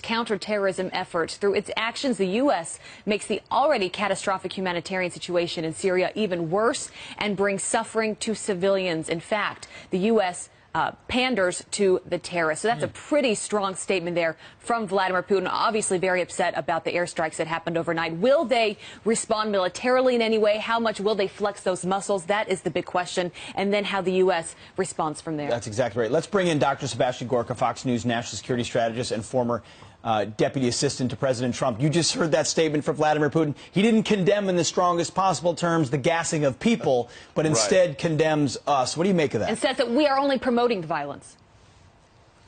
counterterrorism efforts. Through its actions, the U.S. makes the already catastrophic humanitarian situation in Syria even worse and brings suffering to civilians. In fact, the U.S. Panders to the terrorists. So that's a pretty strong statement there from Vladimir Putin, obviously very upset about the airstrikes that happened overnight. Will they respond militarily in any way? How much will they flex those muscles? That is the big question. And then how the U.S. responds from there. That's exactly right. Let's bring in Dr. Sebastian Gorka, Fox News national security strategist and former deputy assistant to President Trump. You just heard that statement from Vladimir Putin. He didn't condemn in the strongest possible terms the gassing of people, but instead condemns us. What do you make of that? And says that we are only promoting the violence.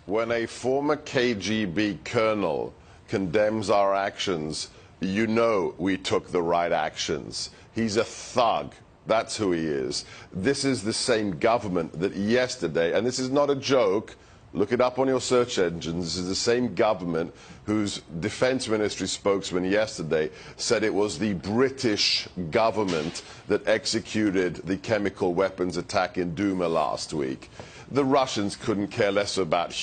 When a former KGB colonel condemns our actions, you know we took the right actions. He's a thug. That's who he is. This is the same government that yesterday, and this is not a joke, look it up on your search engines. This is the same government whose defense ministry spokesman yesterday said it was the British government that executed the chemical weapons attack in Duma last week. The Russians couldn't care less about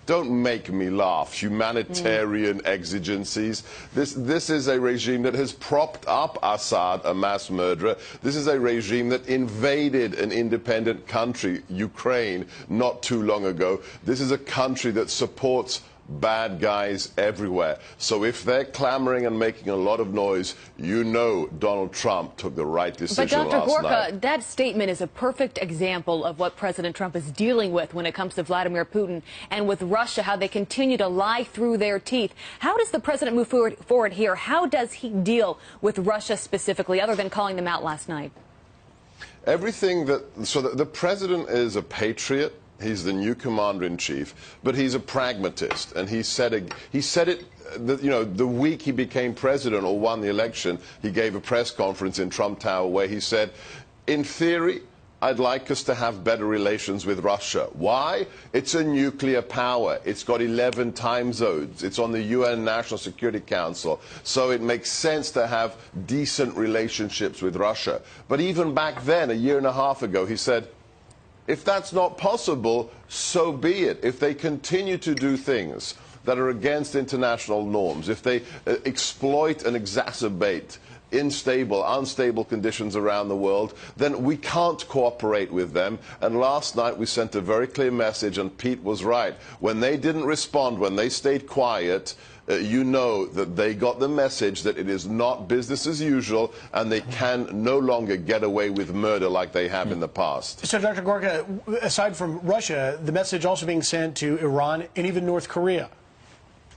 don't make me laugh, humanitarian exigencies. This is a regime that has propped up Assad, a mass murderer. This is a regime that invaded an independent country, Ukraine, not too long ago. This is a country that supports bad guys everywhere. So if they're clamoring and making a lot of noise, you know Donald Trump took the right decision last night. But Dr. Gorka, that statement is a perfect example of what President Trump is dealing with when it comes to Vladimir Putin and with Russia, how they continue to lie through their teeth. How does the president move forward here? How does he deal with Russia specifically, other than calling them out last night? Everything that, so the president is a patriot. He's the new commander-in-chief, but he's a pragmatist, and he said it, you know, the week he became president or won the election, he gave a press conference in Trump Tower where he said, in theory, I'd like us to have better relations with Russia. Why? It's a nuclear power. It's got 11 time zones. It's on the UN National Security Council. So it makes sense to have decent relationships with Russia. But even back then, a year and a half ago, he said, if that's not possible, so be it. If they continue to do things that are against international norms, if they exploit and exacerbate unstable conditions around the world, then we can't cooperate with them. And last night we sent a very clear message, and Pete was right. When they didn't respond, when they stayed quiet, you know that they got the message that it is not business as usual, and they can no longer get away with murder like they have in the past. So, Dr. Gorka, aside from Russia, the message also being sent to Iran and even North Korea.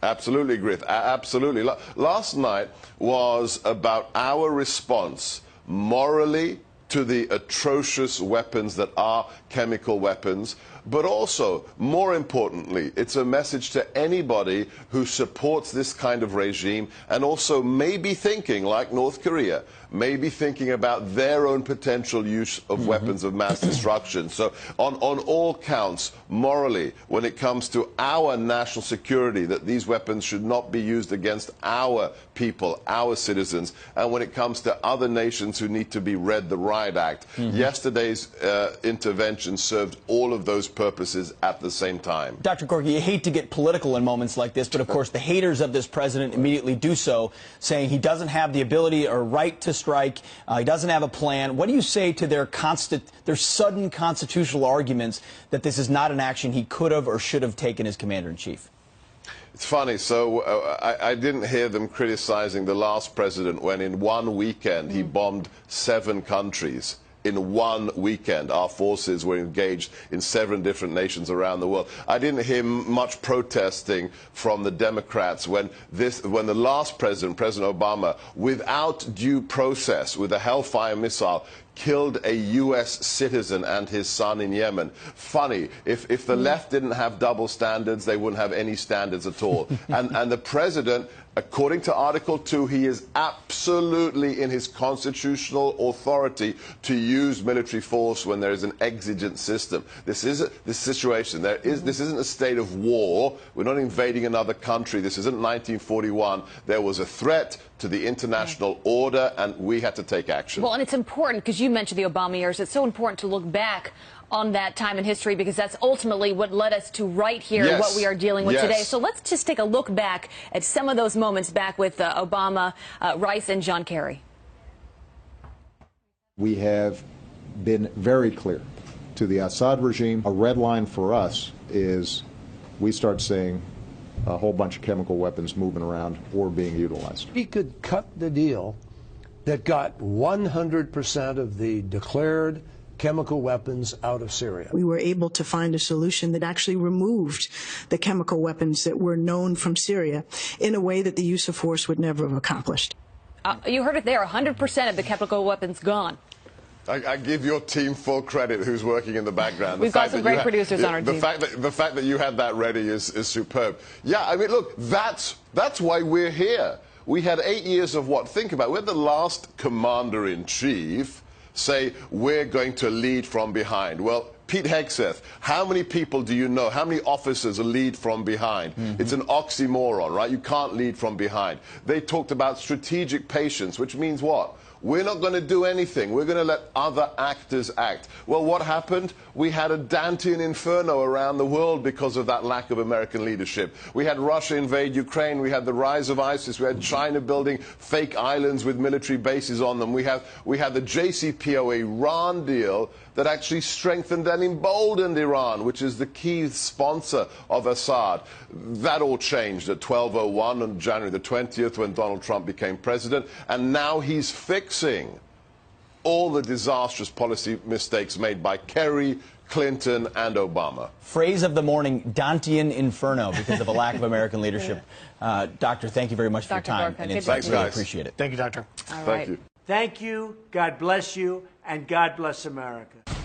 Absolutely, Griff. Absolutely. Last night was about our response morally to the atrocious weapons that are chemical weapons, but also, more importantly, it's a message to anybody who supports this kind of regime and also may be thinking, like North Korea, may be thinking about their own potential use of weapons of mass destruction. So on all counts, morally, when it comes to our national security, that these weapons should not be used against our people, our citizens, and when it comes to other nations who need to be read the Riot Act, yesterday's intervention served all of those purposes at the same time. Dr. Gorka, you hate to get political in moments like this, but of course the haters of this president immediately do so, saying he doesn't have the ability or right to strike, he doesn't have a plan. What do you say to their sudden constitutional arguments that this is not an action he could have or should have taken as commander-in-chief? It's funny, so I didn't hear them criticizing the last president when in one weekend he bombed 7 countries. In one weekend, our forces were engaged in 7 different nations around the world. I didn't hear much protesting from the Democrats when the last president, President Obama, without due process, with a Hellfire missile, killed a U.S. citizen and his son in Yemen. Funny, if the left didn't have double standards, they wouldn't have any standards at all. And the president, according to Article 2, he is absolutely in his constitutional authority to use military force when there is an exigent system. This situation. This isn't a state of war. We're not invading another country. This isn't 1941. There was a threat to the international order, and we had to take action. Well, and it's important, because you mentioned the Obama years, it's so important to look back on that time in history, because that's ultimately what led us to right here, Yes. what we are dealing with Yes. today. So let's just take a look back at some of those moments back with Obama, Rice, and John Kerry. We have been very clear to the Assad regime. A red line for us is we start seeing a whole bunch of chemical weapons moving around or being utilized. He could cut the deal that got 100% of the declared chemical weapons out of Syria. We were able to find a solution that actually removed the chemical weapons that were known from Syria in a way that the use of force would never have accomplished. You heard it there, 100% of the chemical weapons gone. I give your team full credit who's working in the background. We've got some great producers on our team. The fact that you had that ready is superb. Yeah, I mean, look, that's why we're here. We had 8 years of what? Think about it. We're the last commander-in-chief say we're going to lead from behind. Well, Pete Hegseth, how many people do you know? How many officers lead from behind? It's an oxymoron, right? You can't lead from behind. They talked about strategic patience, which means what? We're not going to do anything. We're going to let other actors act. Well, what happened? We had a Dantean inferno around the world because of that lack of American leadership. We had Russia invade Ukraine. We had the rise of ISIS. We had China building fake islands with military bases on them. We had the JCPOA Iran deal that actually strengthened and emboldened Iran, which is the key sponsor of Assad. That all changed at 12:01 on January the 20th when Donald Trump became president, and now he's fixing all the disastrous policy mistakes made by Kerry, Clinton, and Obama. Phrase of the morning, Dantean inferno, because of a lack of American leadership. Doctor, thank you very much for your time and insight. Thanks, really guys. appreciate it. Thank you, Doctor. All right. Thank you. Thank you, God bless you, and God bless America.